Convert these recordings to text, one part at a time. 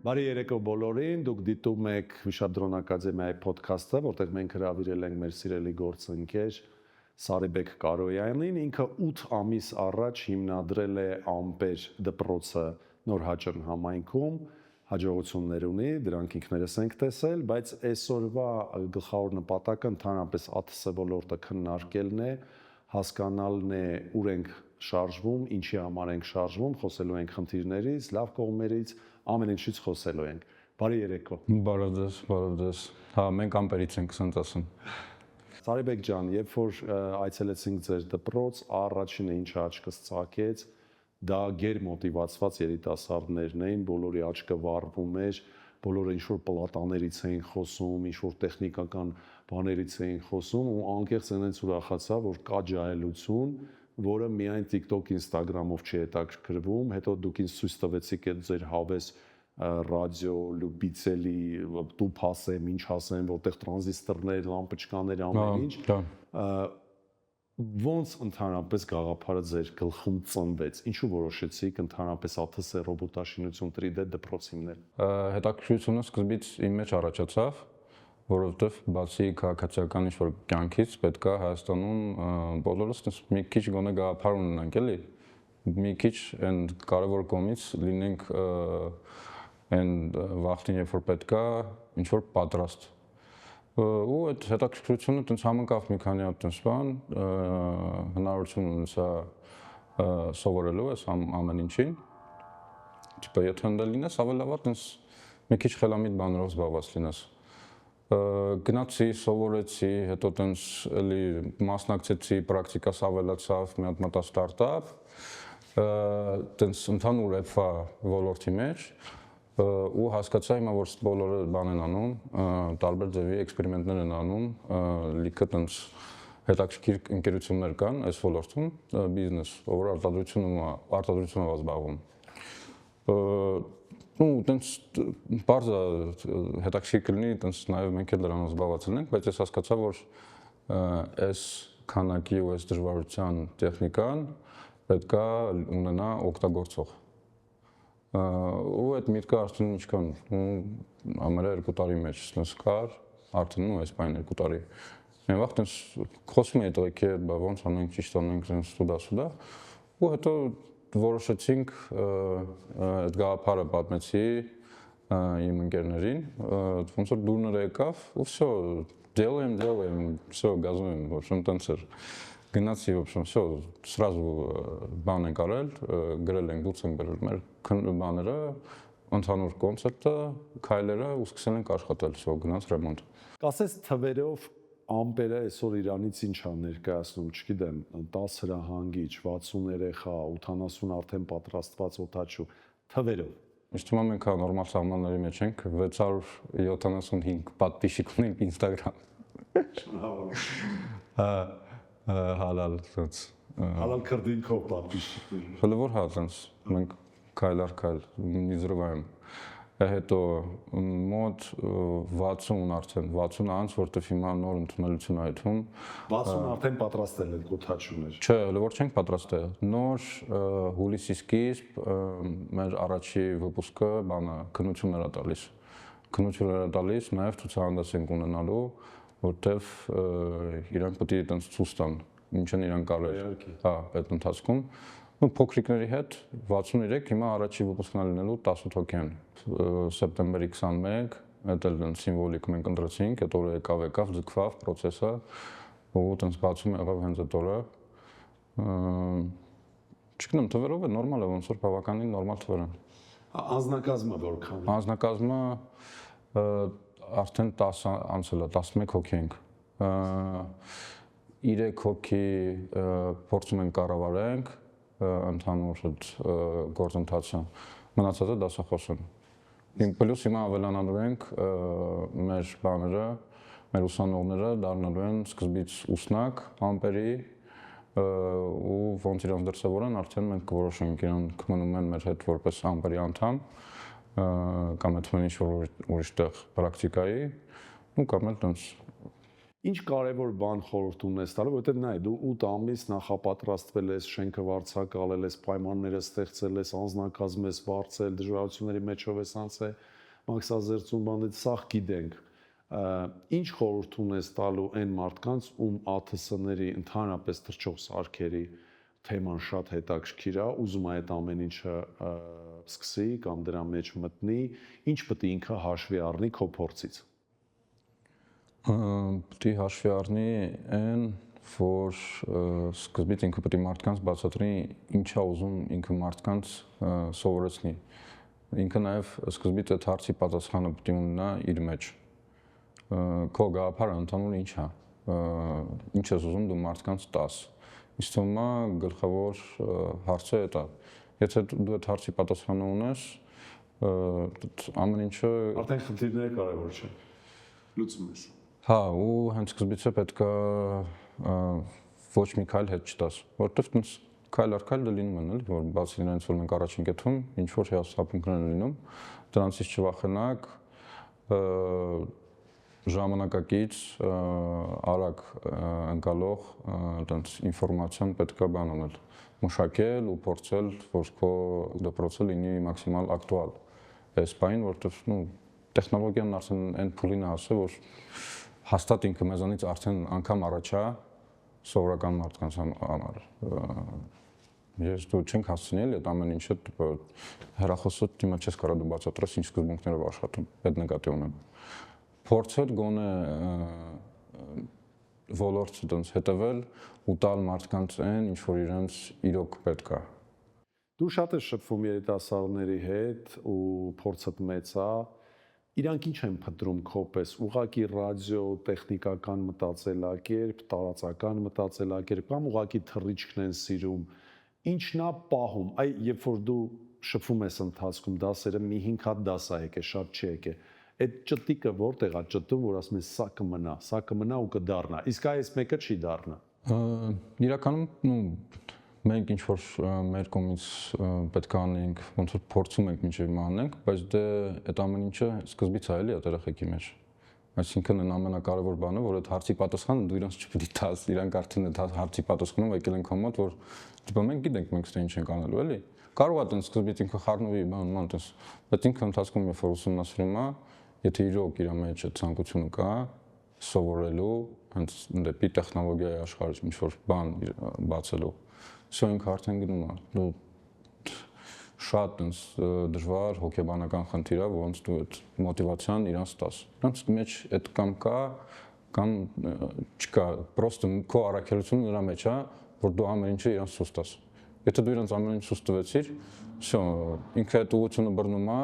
Բարի երեկո բոլորին, դուք դիտում եք Վիշապ-Դրոն Ակադեմիայի ոդքասթը, որտեղ մենք հրավիրել ենք մեր սիրելի գործընկեր Սարիբեկ Կարոյանին, ինքը 8 ամիս առաջ հիմնադրել է Ամպեր դպրոցը Նորհաճն համայնքում, հաջողություններ ունի, դրանք ինքներս ենք տեսել, բայց այսօրվա գլխավոր նպատակը ընդհանրապես ԱԹՍ ոլորտը քննարկելն է, հասկանալն է ուր ենք շարժվում, ինչի համար ենք շարժվում, խոսելու ենք խնդիրներից, լավ կողմերից, ամեն ինչից խոսելու ենք։ Բարի երեկո։ Բարև ձեզ։ Հա, մենք Ամպերից ենք, ասենք ասեմ։ Սարիբեկ ջան, երբ որ այցելեցինք ձեր դպրոց, առաջինը ինչ աչքս ծակեց, դա գերմոտիվացված երիտասարդներն էին, բոլորի աչքը վառվում էր, բոլորը ինչ-որ պլատաներից էին խոսում, ինչ-որ տեխնիկական բաներից էին խոսում ու անկեղծ այնց ուրախացա, որ կա ջահելություն, որը միայն TikTok, Instagram-ով չի հետաքրքրվում, հետո դուք ինձ ցույց տվեցիք այդ ձեր հավես ռադիո, լուբիցելի, տուփ ասեմ, ինչ ասեմ, որտեղ տրանզիստորներ, լամպոչկաներ, ամեն ինչ։ Ոնց ընդհանրապես գաղափարը ձեր գլխում ծնվեց։ Ինչու որոշեցիք ընդհանրապես ԱԹՍ ռոբոտաշինություն 3D դպրոց հիմնել։ Հետաքրքրությունը սկզբից իմ մեջ առաջացավ, որովհետև բացի քաղաքացիական ինչ-որ կյանքից պետք է Հայաստանում բոլորս մի քիչ գոնե գաղափար ունենանք, էլի։ Մի քիչ այն կարևոր կողմից լինենք այն վախտին, երբ որ պետք է ինչ-որ պատրաստ։ Ու այդ հետաքրքրությունը տենց համընկավ մի քանի հատ տենց բան, հնարավորություն ունեցա սովորելու այս ամեն ինչին։ Տիպը եթե ընդ լինես, ավելի լավ է տենց մի քիչ խելամիտ բաներով զբաղված լինես։ Գնացի, սովորեցի, հետո տենց էլի մասնակցեցի, պրակտիկաս ավելացավ, մի հատ մտա ստարտափ, տենց ընդհանուր էփա ոլորտի մեջ ու հասկացա հիմա որ բոլորը բան են անում, տարբեր ձևի էքսպերիմենտներ են անում, լիքը տենց հետաքրքիր ընկերություններ կան այս ոլորտում, բիզնես, որ արտադրությունով զբաղվում։ Ու տենց բարձ հետաքրքիր կլինի, տենց նաև մենք էլ դրանով զբաղված ենք, բայց ես հասկացա, որ այս քանակի ու այս դժվարության տեխնիկան պետք է ունենա օգտագործող։ Ու այդ միտքը արդեն ինչքան ամերա 2 տարի մեջ տենց կար, արդեն այս բանը 2 տարի։ Մի վաղ տենց խոսում էի տղեկի հետ, ոնց անենք, ճիշտ անենք, տենց ստուդա, ու հետո որոշեցինք այդ գաղափարը պատմեցի իմ ընկերներին, ոնց որ դուրները եկավ, ու всё, делаем, всё, газуем, в общем, տենց էր։ Գնացի, в общем, всё, сразу բան ենք արել, գրել ենք, դուրս ենք բերել մեր բաները, ընդհանուր կոնցեպտը, քայլերը ու սկսել ենք աշխատել, всё, գնաց ռեմոնտ։ Կասես թվերով Ամպերը այսօր Իրանից ինչ է ներկայացնում, չգիտեմ, 10 հրահանգիչ, 60 երեխա, 80 արդեն պատրաստված օդաչու, թվերով։ Իշտ հիմա մենք նորմալ սահմանների մեջ ենք, 675 պատվիշիկ ունենք Instagram։ Հալալ ցած։ Հալալ քրդինքով պատվիշիկ։ Հələ որ հա ցած մենք քայլ առ քայլ նիզրվայում։ Հետո մոտ 60 արդեն 60 անց, որտեվ հիմա նոր ընդունելություն այդում 60 արդեն պատրաստել են օդաչուներ։ Չէ, հələ որ չենք պատրաստել։ Նոր հուլիսի սկիզբ մեր առաջի վիպուսկը բանը քննություններ է տալիս։ Քննություններ է տալիս, նաև ցուցահանդես ենք ունենալու, որտեվ իրանք պետք է տենց ցույց տան, ինչ են իրանք կարել։ Հա, այդ ընթացքում ու փոքրիկների հետ 63 հիմա առաջի վիպուսկն լինելու 18 հոգի են սեպտեմբերի 21 այդ էլ սիմվոլիկ մենք ընտրեցինք այդ օրը եկավ ձգվավ process-ը ու տենց բացում եղավ հենց այդ օրը չգիտեմ թվերով է նորմալ է ոնց որ բավականին նորմալ թվեր են անձնակազմը որքան է անձնակազմը արդեն 10 անցել է 11 հոգի ենք 3 հոգի փորձում ենք կառավարենք ընդհանուր այդ գործընթացը մնացածը դասախոս են։ Մենք պլյուս հիմա ավելանալու ենք մեր բաները, մեր ուսանողները դառնալու են սկզբից ուսնակ Ամպերի ու ոնց իրենց դրսևորեն արդեն մենք կորոշենք իրանք մնում են մեր հետ որպես Ամպերի անդամ կամ այդ ինչ-որ ուրիշ տեղ պրակտիկայի ու կամ էլ տենց Ինչ կարևոր բան խորհուրդ ունես տալու, որովհետև նայ դու 8 ամիս նախապատրաստվել ես, շենքը վարձակալել ես, պայմանները ստեղծել ես, անձնակազմ ես վարձել, դժվարությունների մեջով ես անցել, մաքսազերծում բանից սաղ գիտենք։ Ինչ խորհուրդ ունես տալու այն մարդկանց, ում ԱԹՍ-ների ընդհանրապես թռչող սարքերի թեման շատ հետաքրքիր է, ուզում է այդ ամեն ինչը սկսի կամ դրա մեջ մտնի, ինչ պետք է ինքը հաշվի առնի քո փորձից։ Պետք է հաշվի առնի այն, որ սկզբից ինքը պետք է մարդկանց բացատրի ինչա ուզում ինքը մարդկանց սովորեցնի։ Ինքը նաև սկզբից այդ հարցի պատասխանը պետք է ունենա իր մեջ։ Քո գաղափարը ընդհանուր ինչ է, ինչ ես ուզում դու մարդկանց տաս։ Ինձ թվում է գլխավոր հարցը դա է։ Եթե դու այդ հարցի պատասխանը ունես, ամեն ինչը արդեն խնդիրները կարևոր չէ։ Լուծում ես։ Հա, ու հենց սկզբից է պետք է ոչ մի քայլ հետ չտաս, որովհետև քայլ առ քայլ լինում են, էլի, որ բացի նրանից, որ մենք առաջին կեթում ինչ որ հիասթափություններ են լինում, դրանցից չվախենակ, ժամանակակից արագ ընկալող այդպես ինֆորմացիան պետք է բան անել, մշակել ու փորձել, որ քո դպրոցը լինի մաքսիմալ ակտուալ։ Այս բանին, որովհետև տեխնոլոգիան արդեն այն փուլին է հասել, որ հաստատ ինքը մեզանից արդեն անգամ առաջ է սովորական մարդկանց համար։ Ես դու չենք հասցնի էլի այդ ամեն ինչը հեռախոսը դիմաց չես կարող դու բացատրես ինչ սկզբունքներով աշխատում, այդ նկատի ունեմ։ Փորձել գոնե ոլորտը դից հետևել ու տալ մարդկանց այն, ինչ որ իրենց իրոք պետք է։ Դու շատ ես շփվում երիտասարդների հետ ու փորձդ մեծ է։ Իրանք ինչ են փնտրում քո պես, ուղղակի ռադիո, տեխնիկական մտածելակերպ, տարածական մտածելակերպ կամ ուղղակի թռիչքն են սիրում։ Ինչն է պահում, այ երբ որ դու շփվում ես ընթացքում դասերը մի 5 հատ դաս է եկել, շատ չի եկել։ Այդ ճտիկը որտեղ է ճտում, որ ասում ես սա կմնա ու կդառնա։ Իսկ այս մեկը չի դառնա։ Իրականում մենք ինչ որ մեր կողմից պետք է անենք, ոնց որ փորձում ենք մինչև հիմա անենք, բայց դե այդ ամեն ինչը սկզբից է էլի այդ երեխեքի մեջ։ Այսինքն այն ամենակարևոր բանը, որ այդ հարցի պատասխանը դու իրենց չպետք է տաս, իրանք արդեն այդ հարցի պատասխանով եկել են քո մոտ, որ դեպի մենք գիտենք մենք ստե ինչ ենք անելու, էլի։ Կարող է այդպես սկզբից ինքը խառնվի, բան, այդպես, բայց ինքը ընթացքում երբ որ ուսումնասիրում է, եթե իրոք իր մեջ այդ ցանկությունը կա, սովորելու, հենց դեպի տեխնոլոգիայի աշխարհ ինչ որ բան բացելու, սա ինքը արդեն գնում է։ Դու շատ դժվար հոգեբանական խնդիր է, ոնց դու այդ մոտիվացիան իրանց տաս։ Նրանց մեջ այդ կամ կա, կամ չկա, պրոստը քո առաքելությունը նրա մեջ է, որ դու ամեն ինչը իրանց ցույց տաս։ Եթե դու իրանց ամեն ինչ ցույց տվեցիր, всё, ինքը այդ ուղղությունը բռնում է,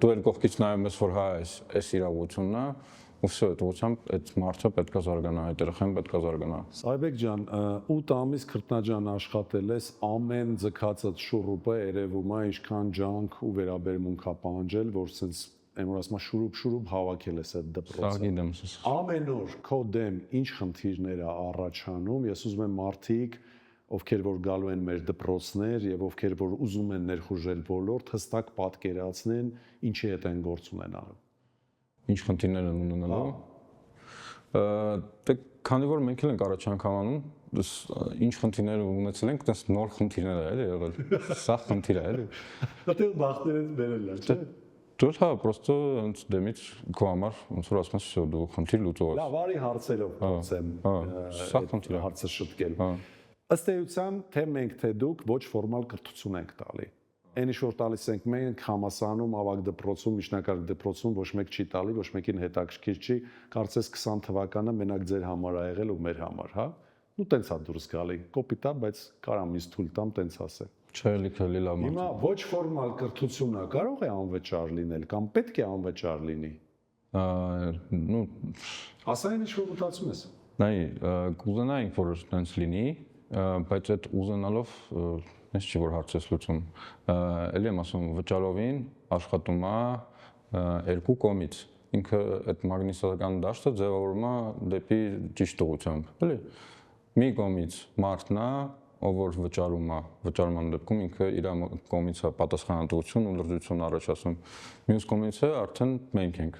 դու էլ կողքից նայում ես, որ հա, այս իր ուղղությունն է, ու всё, այդ ուղղությամբ այդ մարդը պետք է զարգանա, այդ երեխան պետք է զարգանա։ Սայբեկ ջան, 8 ամիս քրտնաջան աշխատել ես, ամեն ձգածդ շուռուպը երևում է ինչքան ջանք ու վերաբերմունք է պահանջել, որ sense այն որ ասում շուրուփ հավաքել ես այդ դպրոցը։ Սա գիտեմ։ Ամեն օր քո դեմ ինչ խնդիրներ է առաջանում, ես ուզում եմ մարդիկ, ովքեր որ գալու են մեր դպրոցներ եւ ովքեր որ ուզում են ներխուժել ոլորտ, հստակ պատկերացնեն ինչի հետ են գործ ունենալու։ Ինչ խնդիրներ են ունենալու։ Դե քանի որ մենք էլ ենք առաջ անգամ անում, ինչ խնդիրներ ունեցել ենք, այդպես նոր խնդիրներ է էլի եղել։ Սա խնդիր է էլի։ Դե բախտերից բերել է, չէ՞։ Դու հա պրոստը հենց դեմից քո համար ոնց որ ասում ես, всё, դու խնդիր լուծող ես։ Լավ, արի հարցերով փորձեմ։ Սա խնդիր է։ Հարցը շտկել։ Ըստ էության, թե մենք թե դուք ոչ ֆորմալ կրթություն ենք տալի։ Այն ինչ որ տալիս ենք մենք համասանում, ավագ դպրոցում, միջնակարգ դպրոցում ոչ մեկ չի տալի, ոչ մեկին հետաքրքիր չի, կարծես 20 թվականը մենակ ձեր համար ա եղել ու մեր համար, հա։ Ու տենց է դուրս գալի։ Կոպիտ է, բայց կարամ ինձ թույլ տամ տենց ասել։ Չէ, լիքը լավ։ Հիմա ոչ ֆորմալ կրթությունը կարող է անվճար լինել կամ պետք է անվճար լինի։ Ну, ասա ինչ որ մտածում ես։ Նայ, կուզենայինք որ տենց լինի, բայց այդ ուզենալով ես չի որ հարց ես լուծում։ Էլի եմ ասում, վճարովին աշխատում է երկու կողմից։ Ինքը այդ մագնիսական դաշտը ձևավորում է դեպի ճիշտ ուղղությամբ, էլի։ Մի կողմից մարդն է, ով որ վճարման դեպքում ինքը իր կողմից է պատասխանատվություն ու լրջություն առաջացնում։ Մյուս կողմից է արդեն մենք ենք,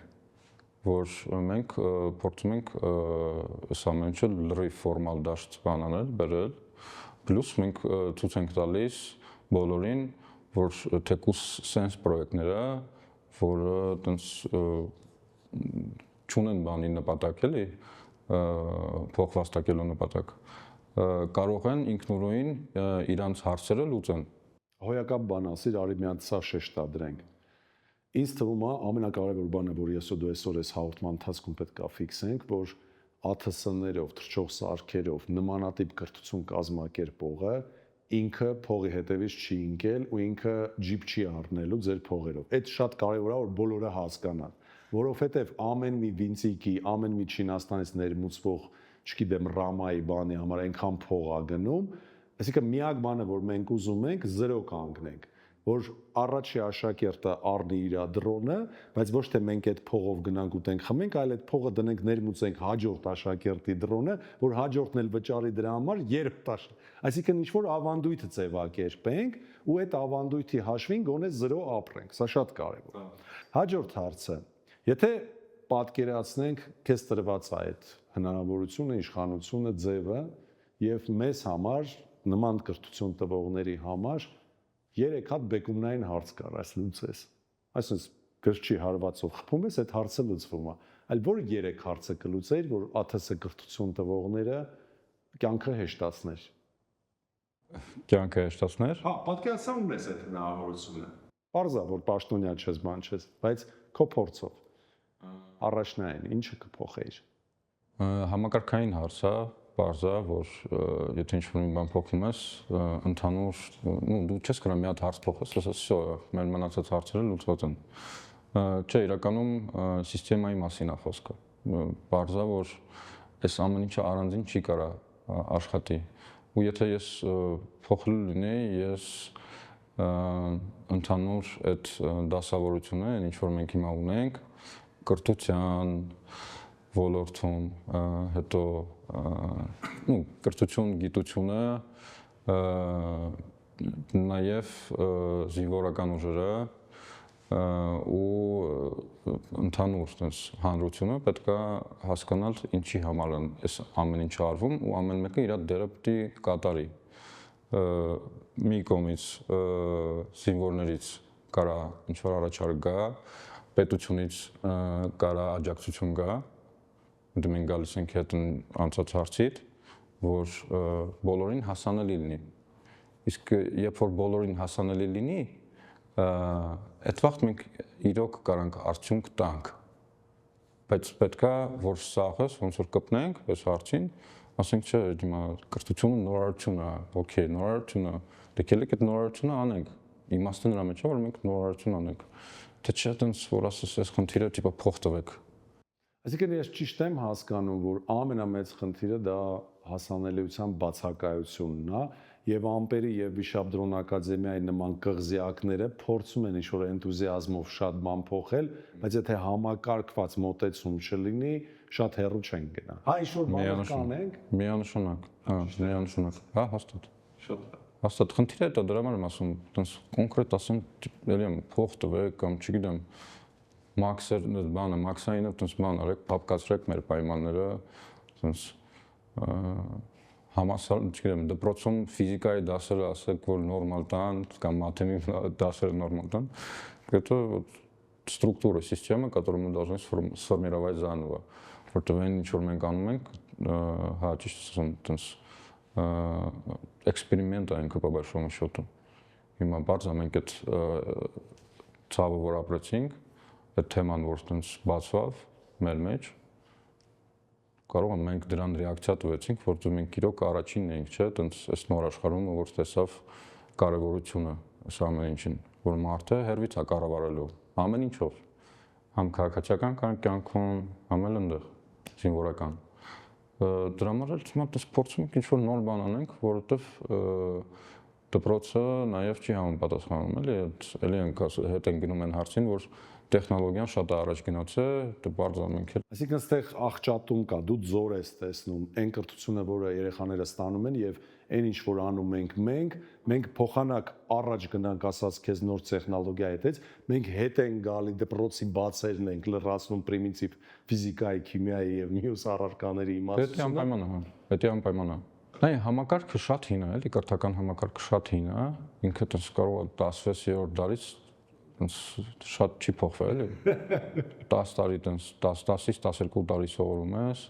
որ մենք փորձում ենք այս ամեն ինչը լրիվ ֆորմալ դաշտ բանանել, բերել, պլյուս մենք ցույց ենք տալիս բոլորին, որ թեկուս sense պրոյեկտները որը տենց չունեն բանի նպատակ էլի, փող վաստակելու նպատակ, կարող են ինքնուրույն իրանց հարցերը լուծեն։ Հոյակապ բան ասիր, արի մի հատ սա շեշտադրենք։ Ինձ թվում է ամենակարևոր բանը, որ ես ու դու այսօր այս հաղորդման ընթացքում պետք է ֆիքսենք, որ ԱԹՍ-ներով, թռչող սարքերով նմանատիպ կրթություն կազմակերպողը ինքը փողի հետևից չի ընկել ու ինքը ջիպ չի առնելու ձեր փողերով։ Այդ շատ կարևոր է, որ բոլորը հասկանան, որովհետև ամեն մի Վինցիկի, ամեն մի Չինաստանից ներմուծվող, չգիտեմ, Ռամայի բանի համար այնքան փող է գնում, այսինքն միակ բանը, որ մենք ուզում ենք, 0 կանգնենք, որ առաջի աշակերտը առնի իր դրոնը, բայց ոչ թե մենք այդ փողով գնանք ուտենք խմենք, այլ այդ փողը դնենք ներմուծենք հաջորդ աշակերտի դրոնը, որ հաջորդն էլ վճարի դրա համար երբ այսինքն ինչ որ ավանդույթ ձևակերպենք ու այդ ավանդույթի հաշվին գոնե 0 ապրենք, սա շատ կարևոր է։ Հաջորդ հարցը, եթե պատկերացնենք քեզ տրված է այդ հնարավորությունը, իշխանությունը, ձևը եւ մեզ համար նման կրթություն տվողների համար 3 հատ բեկումնային հարց կար, այս լուծես։ Այսինքն գրչի հարվածով խփում ես, այդ հարցը լուծվում է։ Այլ որ 3 հարցը կլուծեիր, որ ԱԹՍ կրթություն տվողները կյանքը հեշտացներ։ Կյանքը հեշտացներ։ Հա, պատկերացնում ես այդ հնարավորությունը։ Պարզա, որ պաշտոնյա չես, բան չես, բայց քո փորձով առաջնային ինչը կփոխեիր։ Համակարգային հարց է, պարզա, որ եթե ինչ-որ մի բան փոխում ես, ընդհանուր, դու չես կարող մի հատ հարց փոխես, ասես, всё, մեր մնացած հարցերը լուծված են։ Չէ, իրականում սիստեմայի մասին է խոսքը։ Պարզա, որ այս ամեն ինչը առանձին չի կարա աշխատի։ Ու եթե ես փոխելու լինեի, ես ընդհանուր այդ դասավորությունը, ինչ որ մենք հիմա ունենք, կրթության ոլորտում, հետո կրթություն, գիտությունը, նաև զինվորական ուժերը ու ընդհանուր հանրությունը պետք է հասկանալ ինչի համար են այս ամեն ինչը արվում ու ամեն մեկը իր դերը պետք է կատարի։ Մի կողմից զինվորներից կարա ինչ-որ առաջարկ գա, պետությունից կարա աջակցություն գա, դու մենք գալիս ենք հետ անցած հարցից, որ բոլորին հասանելի լինի։ Իսկ երբ որ բոլորին հասանելի լինի, այդ վաղ մենք իրոք կարանք արդյունք տանք։ Բայց պետք է որ սաղս ոնց որ կպնենք այս հարցին, ասենք չէ, հիմա կրթությունը նորարարություն է, օքեյ, նորարարություն է, դե եկեք այդ նորարարությունը անենք։ Իմաստը նրա մեջ է, որ մենք նորարարություն անենք։ Թե չէ, այտենց որ ասես այս խնդիրը տիպը փող տվեք։ Այսինքն ես ճիշտ եմ հասկանում, որ ամենամեծ խնդիրը դա հասանելիության բացակայությունն է, եւ Ամպերի եւ Վիշապ Դրոն ակադեմիայի նման կղզիակները փորձում են ինչ-որ էնտուզիազմով շատ բան փոխել, բայց եթե համակարգված մոտեցում չլինի, շատ հեռու չեն գնա։ Հա, ինչ-որ բան կանենք։ Միանշանակ, հա, միանշանակ։ Հա, հաստատ։ Շատ հաստատ խնդիրը դա դրա համար եմ ասում, այտենց կոնկրետ ասեմ, էլի եմ փող տվեք կամ չգիտեմ, մաքսեր բանը, մաքսայինը այտենց բան արեք, փապկացրեք մեր պայմանները, այտենց համասար, չգիտեմ, դպրոցում ֆիզիկայի դասերը ասեք, որ նորմալ տան, կամ մաթեմի դասերը նորմալ տան, это вот структура, система, которую мы должны сформировать заново. Որտեղ այն ինչ որ մենք անում ենք, հա, ճիշտ ասեմ, այտենց էքսպերիմենտ այնքը по большому счету. Հիմա բարձր մենք այդ ցավը որ ապրեցինք, այդ թեման որ այտենց բացվավ մեր մեջ, կարող եմ մենք դրան ռեակցիա տվեցինք, որտեղ մենք իրոք առաջինն էինք, չէ, այտենց այս նոր աշխարհում որ տեսավ կարևորությունը այս ամեն ինչին, որ մարդը հերվից է կառավարելու ամեն ինչով, համ քաղաքացիական կյանքում, համ էլ այնտեղ զինվորական։ Դրա համար էլ հիմա դες փորձում ենք ինչ-որ նոր բան անենք, որովհետև դպրոցը նաև չի համապատասխանում, էլի ենք հետ են գնում այն հարցին, որ տեխնոլոգիան շատ առաջ գնացել է, դե բարձր մենք էլ։ Այսինքն այստեղ աղճատում կա, դու ձոր ես տեսնում, այն կրթությունը, որը երեխաները ստանում են եւ այն ինչ որ անում ենք մենք փոխանակ առաջ գնանք ասած քեզ նոր տեխնոլոգիա հետից, մենք հետ են գալի դպրոցի բացերն ենք լրացնում պրիմիտիվ ֆիզիկայի, քիմիայի եւ մյուս առարկաների իմաստությունը։ Պետք է անպայման է։ Այ համակարգը շատ հին է, էլի կրթական համակարգը շատ հին է, ինքը տես կարող է 16-րդ դարից շատ չի փոխվել, էլի։ 10 տարի տենց 10-10-ից 12 տարի սովորում ես,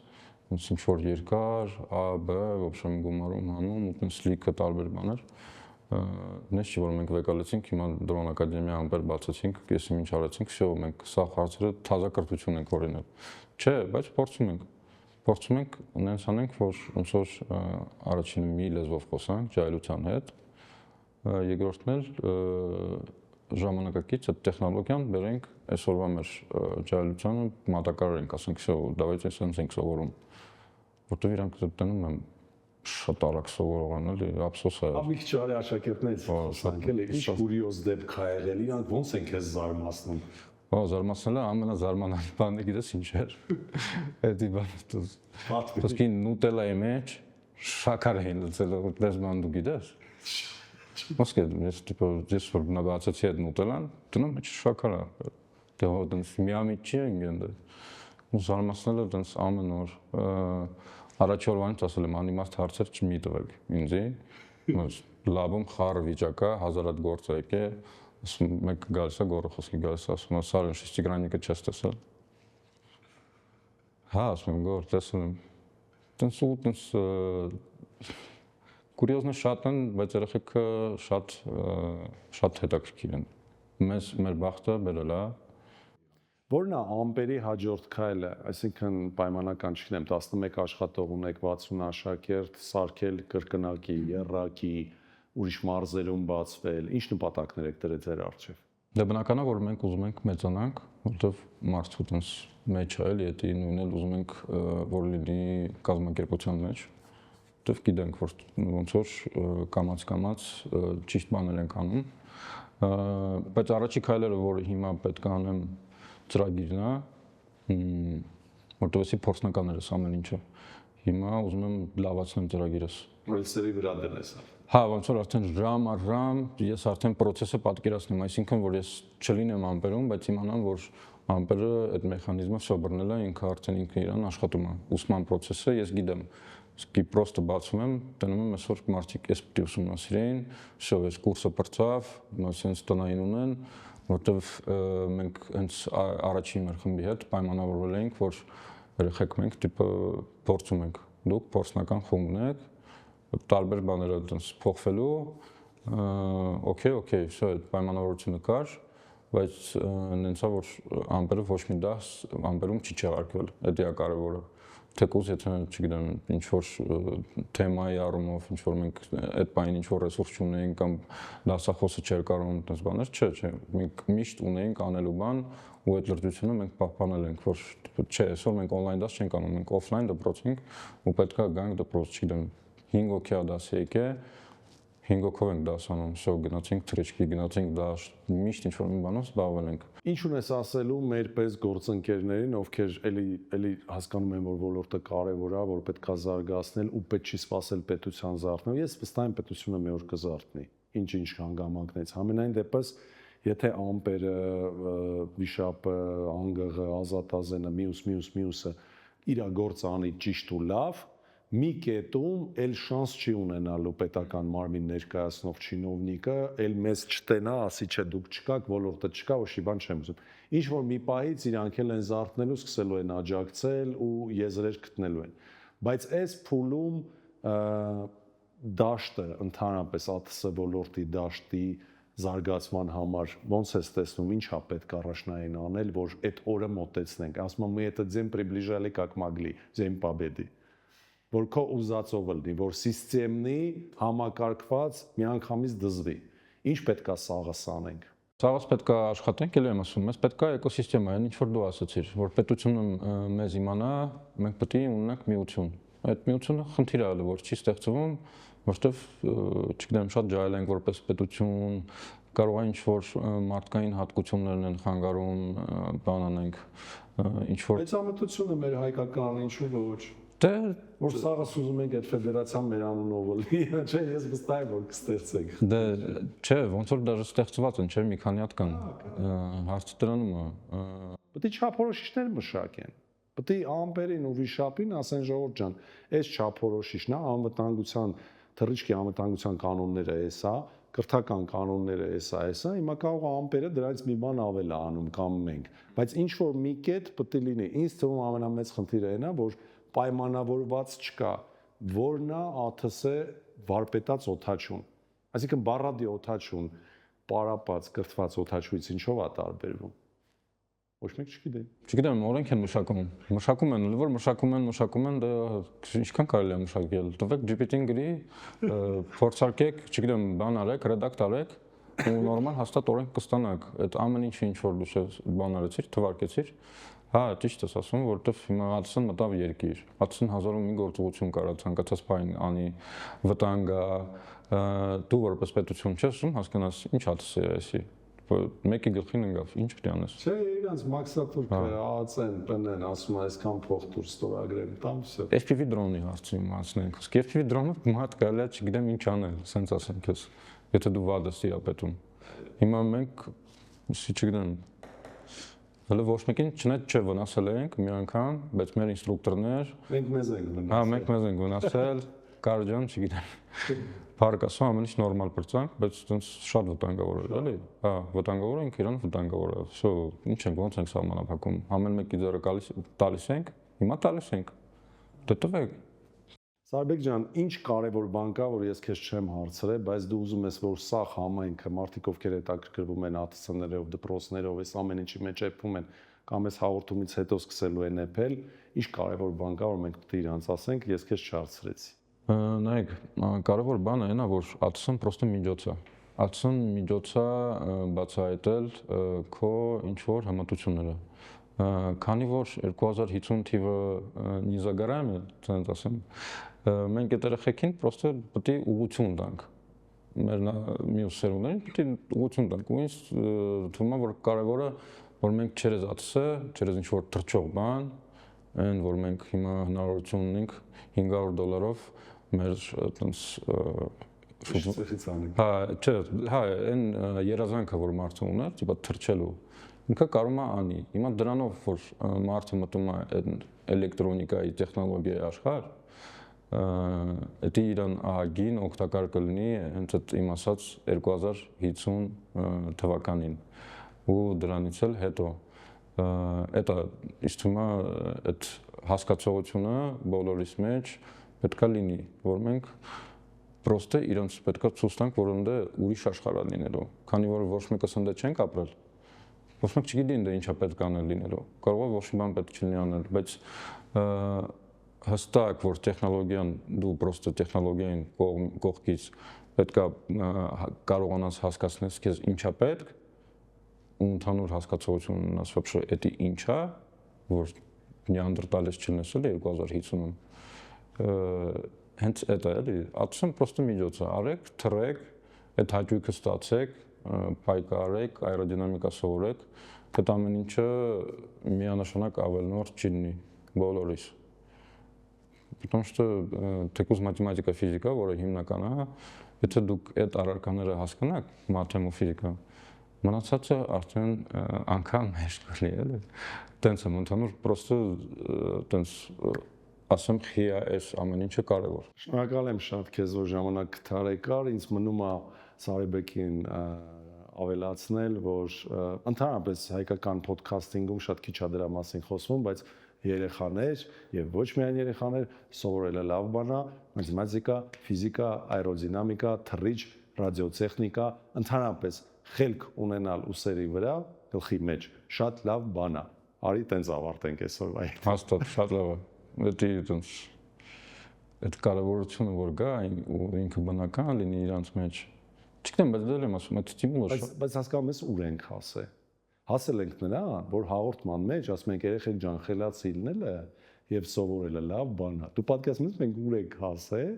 տենց ինչ որ երկար, A, B, в общем գումարում անում, ու տենց լիքը տարբեր բաներ։ Նես չի որ մենք վեկալեցինք, հիմա դրոն ակադեմիա ամբեր բացեցինք, ես ինչ արեցինք, всё, մենք սա հարցերը թազա կրթություն ենք օրինել։ Չէ, բայց փորձում ենք նենց անենք, որ ոնց որ առաջինը մի լեզվով խոսանք ջահելության հետ, երկրորդն էլ ժամանակակից այդ տեխնոլոգիան բերենք այսօրվա մեր ջահելությանը մատակարարենք, ասենք, всё, давайте sense ենք սովորում, որտեղ իրանք դնում են շատ արագ սովորող են, էլի, ափսոս է։ Ամիք չարի աշակերտներից խոսանք, էլի, ինչ կուրիոզ դեպք ա եղել, իրանք ոնց են քեզ զարմացնում։ Զարմացնելը ամենազարմանալի բանը գիտես ինչ էր։ Էդի բանը ոսկի նուտելայի մեջ շաքար էին լցել, դες ման դու գիտես։ Ոսկի ես տիպը ես որ նավացեցի այդ նուտելան, դնում մեջ շաքար է։ Դե հոդից միամիտ չի ընկել։ Ու զարմացնելը դες ամեն օր առաջ օրվանից ասել եմ անիմաստ հարցեր չմի տվեք ինձի։ Լաբում խառը վիճակա, 1000 հատ գործ է եկե, ասում մեկ գալիս է գորը խոսքի գալիս է, ասում Սարեն շեստիգրանիկը չես տեսել։ Հա, ասում եմ գոր տեսել եմ։ Տենց ու տենց կուրիոզներ շատ են, բայց երեխեքը շատ հետաքրքիր են։ Մեր բախտը բերել է։ Որն է ամպերի հաջորդ քայլը, այսինքն պայմանական չգիտեմ 11 աշխատող ունեք 60 աշակերտ, սարքել կրկնակի, եռակի, ուրիշ մարզերում բացվել, ինչ նպատակներ եք դրել ձեր առջև։ Դե բնական է որ մենք ուզում ենք մեծանանք, որովհետև մարդու տենց մեջ է էլի, դա նույնն էլ ուզում ենք որ լինի կազմակերպության մեջ, որովհետև գիտենք որ ոնց որ կամաց ճիշտ բաներ ենք անում, բայց առաջի քայլերը որ հիմա պետք է անեմ ծրագիրն է, որտեղ էսի փորձնականներ ես ամեն ինչը։ Հիմա ուզում եմ լավացնեմ ծրագիրս։ Ռելսերի վրա դնես։ Հա, ոնց որ արդեն ժամ առ ժամ ես արդեն process-ը պատկերացնում, այսինքն որ ես չլինեմ ամպերում, բայց իմանամ որ ամպերը այդ մեխանիզմը всё բռնել է, ինքը արդեն ինքը իրան աշխատում է։ Ուսման process-ը ես գիտեմ։ Իսկի պրոստը բացում եմ, դնում եմ այսօր մարդիկ էս պիտի ուսումնասիրեին, всё, այս կուրսը բրծավ, ասենց տնային ունեն, որտեվ մենք հենց առաջին մեր խմբի հետ պայմանավորվել էինք, որ երեխեք մենք տիպը փորձում ենք, դուք փորձնական խումբն եք, տարբեր բաները այդպես փոխվելու, օքեյ, всё, այդ պայմանավորությունը կար, բայց նենցա որ ամպերը ոչ մի դաս ամպերում չի չեղարկվել, դա է կարևորը։ Թեկուզ եթե չգիտեմ, ինչ որ թեմայի առումով, ինչ որ մենք այդ բանին ինչ որ ռեսուրս չունեինք կամ դասախոսը չէր կարող այդպես բաներ, չէ, մենք միշտ ունեինք անելու բան ու այդ լրտությունը մենք պահպանել ենք, որ չէ, այսօր մենք on-line դաս չենք անում, մենք off-line դպրոց ենք ու պետքա գանք դպրոց, չգիտեմ, 5 հոգի է դասի եկե, 5 հոգով ենք դաս անում, всё, գնացինք թրեչքի, գնացինք դաշ, միշտ ինչ որ մի բանով զբաղվել ենք։ Ինչ ունես ասելու մեր պես գործընկերներին, ովքեր էլի հասկանում են, որ ոլորտը կարևոր է, որ պետքա զարգացնել ու պետք չի սпасել պետության զարթնել։ Ես վստահ եմ պետությունը մի օր կզարթնի։ Ինչ հանգամանքներից։ Համենայն դեպս, եթե ամպերը, վիշապը, անգղը, ազատազենը, մյուսը իր գործը անի ճիշտ ու լավ, մի կետում էլ շանս չի ունենալու պետական մարմին ներկայացնող չինովնիկը, էլ մեզ չտենա, ասի չէ դուք չկաք, ոլորտը չկա, ոչ մի բան չեմ ուզում։ Ինչ որ մի պահից իրանք էլ են զարթնելու, սկսելու են աջակցել ու եզրեր գտնելու են։ Բայց այս փուլում դաշտը ընդհանրապես ԱԹՍ ոլորտի դաշտի զարգացման համար ոնց ես տեսնում, ինչ է պետք առաջնային անել, որ այդ օրը մոտեցնենք։ Ասում եմ, мы это день приближали как могли, день победы։ Որ քո ուզածով լինի, որ սիստեմնի համակարգված միանգամից դզվի։ Ինչ պետքա սաղս անենք։ Սաղս պետքա աշխատենք, ելի եմ ասում, մեզ պետքա էկոսիստեմա, ինչ որ դու ասացիր, որ պետությունը մեզ իմանա, մենք պետք է ունենանք միություն։ Այդ միությունը խնդիր է, որ չի ստեղծվում, որովհետև չգիտեմ, շատ ջահել ենք որպես պետություն, կարող է ինչ որ մարդկային հատկություններն են խանգարում, բան անենք, ինչ որ Մեծամտությունը մեր հայկական ինչու ոչ։ Դե որ սաղս ուզում ենք այդ ֆեդերացիան մեր անունով լինի, չէ, ես վստահ եմ որ կստեղծենք։ Դե չէ, ոնց որ դեռ ստեղծված են, չէ, մի քանի հատ կան։ Հարցը դրանում է։ Պետք է չափորոշիչներ մշակեն։ Պետք է ամպերին ու վիշապին ասեն ժողովուրդ ջան, այս չափորոշիչն է անվտանգության թռիչքի անվտանգության կանոնները էս է, կրթական կանոնները էսա, հիմա կարող է ամպերը դրանից մի բան ավել է անում կամ մենք, բայց ինչ որ մի կետ պետք է լինի։ Ինձ թվում ամենամեծ խնդիրը այն է, որ պայմանավորված չկա, որն է ԱԹՍ վարպետաց օթաչուն։ Այսինքն բառադի օթաչուն, պարապած, կրթված օթաչուից ինչով է տարբերվում։ Ոչ մեկ չգիտի։ Չգիտեմ, օրենք են մշակում։ Մշակում են, որ մշակում են, դա ինչքան կարելի է մշակել։ Տվեք GPT-ին գրի, փորձարկեք, չգիտեմ, բան արեք, ռեդակտ արեք, ու նորմալ հաստատ օրենք կստանաք։ Այդ ամեն ինչը ինչ որ դուք բան արեցիր, թվարկեցիր։ Հա, ճիշտ ես ասում, որովհետև հիմա ԱԹՍ-ն մտավ երկիր։ ԱԹՍ-ն հազարում մի գործողություն կարա ցանկացած բան անի, վտանգա, դու որպես պետություն չես ուզում հասկանաս ինչ ԱԹՍ է էսի։ Մեկի գլխին ընկավ, ինչ պետք է անես։ Չէ, իրանց մաքսատուրքը ԱԱՑ-ն ՊՆ-ն ասում է, այսքան փող դուր ստորագրեմ, տամ վсё։ FPV դրոնի հարցին մասնենք։ Իսկ FPV դրոնը մատ կարելի է չգիտեմ ինչ անել, սենց ասենք ես։ Եթե դու վադը ստիապետում։ Հիմա մենք, չգիտեմ, հələ ոչ մեկին չնայած չէ վնասել ենք մի անգամ, բայց մեր ինստրուկտորներ մենք մեզ ենք վնասել։ Հա, մենք մեզ ենք վնասել, կարջան, չգիտեմ։ Փառք ասում, ամեն ինչ նորմալ բրծանք, բայց այտենց շատ վտանգավոր էր, էլի։ Հա, վտանգավոր ենք, իրան վտանգավոր է։ Վсё, ինչ ենք ոնց ենք սահմանափակում։ Ամեն մեկի ձեռը տալիս ենք, հիմա տալիս ենք։ Դե տվեք։ Սարբեկ ջան, ինչ կարևոր բան կա, որ ես քեզ չեմ հարցրել, բայց դու ուզում ես, որ սա համայնքը մարդիկ ովքեր հետաքրքրվում են ԱԹՍ-ներով, դպրոցներով, այս ամեն ինչի մեջ էփում են, կամ այս հաղորդումից հետո սկսելու են էփել, ինչ կարևոր բան կա, որ մենք պետք է իրանց ասենք, ես քեզ չհարցրեցի։ Նայեք, կարևոր բանը այն է, որ ԱԹՍ-ն պրոստը միջոց է։ ԱԹՍ-ն միջոց է բացահայտել քո ինչ որ հմտությունները։ Քանի որ 2050 թիվը նիզագարայում է, ցենց ասեմ, մենք այդ երեխեքին պրոստը պետք է ուղղություն տանք։ Մեր մյուս սերունդներին պետք է ուղղություն տանք։ Ու ինձ թվում է, որ կարևորը, որ մենք չերես ԱԹՍ-ը, չերես ինչ որ թրջող բան, այն որ մենք հիմա հնարավորություն ունենք $500 մեր այտենց Շուտից հա, չէ, հա, այն երազանքը, որ մարդը ուներ, տիպա թրջելու, ինքը կարող է անի։ Հիմա դրանով, որ մարդը մտնում է այդ էլեկտրոնիկայի տեխնոլոգիայի աշխարհ, դա իրան ահագին օգտակար կլինի հենց այդ իմ ասած 2050 թվականին ու դրանից էլ հետո դա իսկ թվում է այդ հասկացողությունը բոլորիս մեջ պետքա լինի, որ մենք պրոստը իրենց պետքա ցույց տանք, որ ընդ ուրիշ աշխարհ է լինելու, քանի որ ոչ մեկս ընդ չենք ապրել։ Ոչ մեկ չգիտի ընդ ինչա պետք անել լինելու։ Կարող է ոչ մի բան պետք չլինի անել, բայց հստակ որ տեխնոլոգիան դու պրոստը տեխնոլոգիային կողքից պետքա կարողանաս հասկացնես քեզ ինչա պետք ու ընդհանուր հասկացողություն ունենաս вообще դա ինչա որ նեանդերտալես չլինես էլի 2050-ում հենց դա էլի ԱԹՍ-ն պրոստը միջոց է արեք թռեք այդ հաճույքը ստացեք պայքարեք աերոդինամիկա սովորեք այդ ամեն ինչը միանշանակ ավելնորդ չի լինի բոլորիս потому что թեկուզ մաթեմատիկա ֆիզիկա որը հիմնական է եթե դուք այդ առարկաները հասկանաք մաթեմ ու ֆիզիկա մնացածը արդեն անգամ հեշտ կլինի էլի տենց եմ ընդհանուր պրոստը տենց ասեմ խիա էս ամեն ինչը կարևոր Շնորհակալ եմ շատ քեզ որ ժամանակ գտարեկար ինձ մնում է Սարիբեկին ավելացնել որ ընդհանրապես հայկական ոդքասթինգում շատ քիչ է դրա մասին խոսվում բայց երեխաներ եւ ոչ միայն երեխաներ սովորելը լավ բան է մաթեմատիկա, ֆիզիկա, աերոդինամիկա, թռիչ, ռադիոտեխնիկա, ընդհանրապես խելք ունենալ ուսերի վրա գլխի մեջ շատ լավ բան է։ Արի տենց ավարտենք այսօրվա։ Հաստատ շատ լավ է։ Դա տենց այդ կարևորությունը որ գա ու ինքը բնական լինի իրանց մեջ։ Չգիտեմ, բայց դեռ եմ ասում, այդ ստիմուլը բայց հասկանում ես ուր ենք հասել։ Հասել ենք նրան, որ հաղորդման մեջ ասում ենք երեխեք ջան, խելացի լինելը եւ սովորելը լավ բան է։ Դու պատկերացնում ես մենք ուր ենք հասել,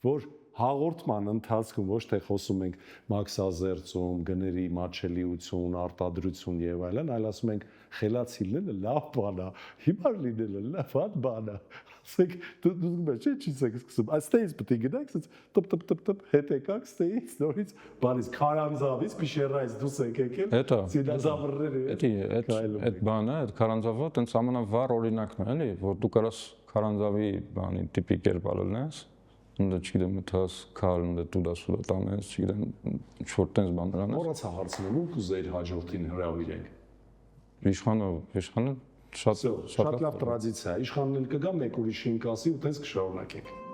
որ հաղորդման ընթացքում ոչ թե խոսում ենք մաքսազերծում, գների մատչելիություն, արտադրություն եւ այլն, այլ ասում ենք խելացի լինելը լավ բան է, հիմար լինելը լավ բան է։ Ասեք դու չէ՞ չեք սկսում։ Այստեղից պետք է գնաք, տպ հետ եկաք ստեից, նորից բանից քարանձավից, Պիշերայից դուս եք եկել։ Սինազավրերը։ Այդ բանը, այդ քարանձավը տենց ամենավառ օրինակն է, էլի, որ դու կարաս քարանձավի բանի տիպի կերպ ալնես։ ընդ չգիտեմ թաս քար ընդ տուդա սուդա տանես չգիտեմ ինչ-որ տենց բաներ անես Մոռացա հարցնել, ու կուզեիր հաջորդին հրավիրենք։ իշխանը շատ Շատ լավ տրադիցիա է, իշխանն էլ կգա, մեկ ուրիշին կասի ու տենց կշարունակենք։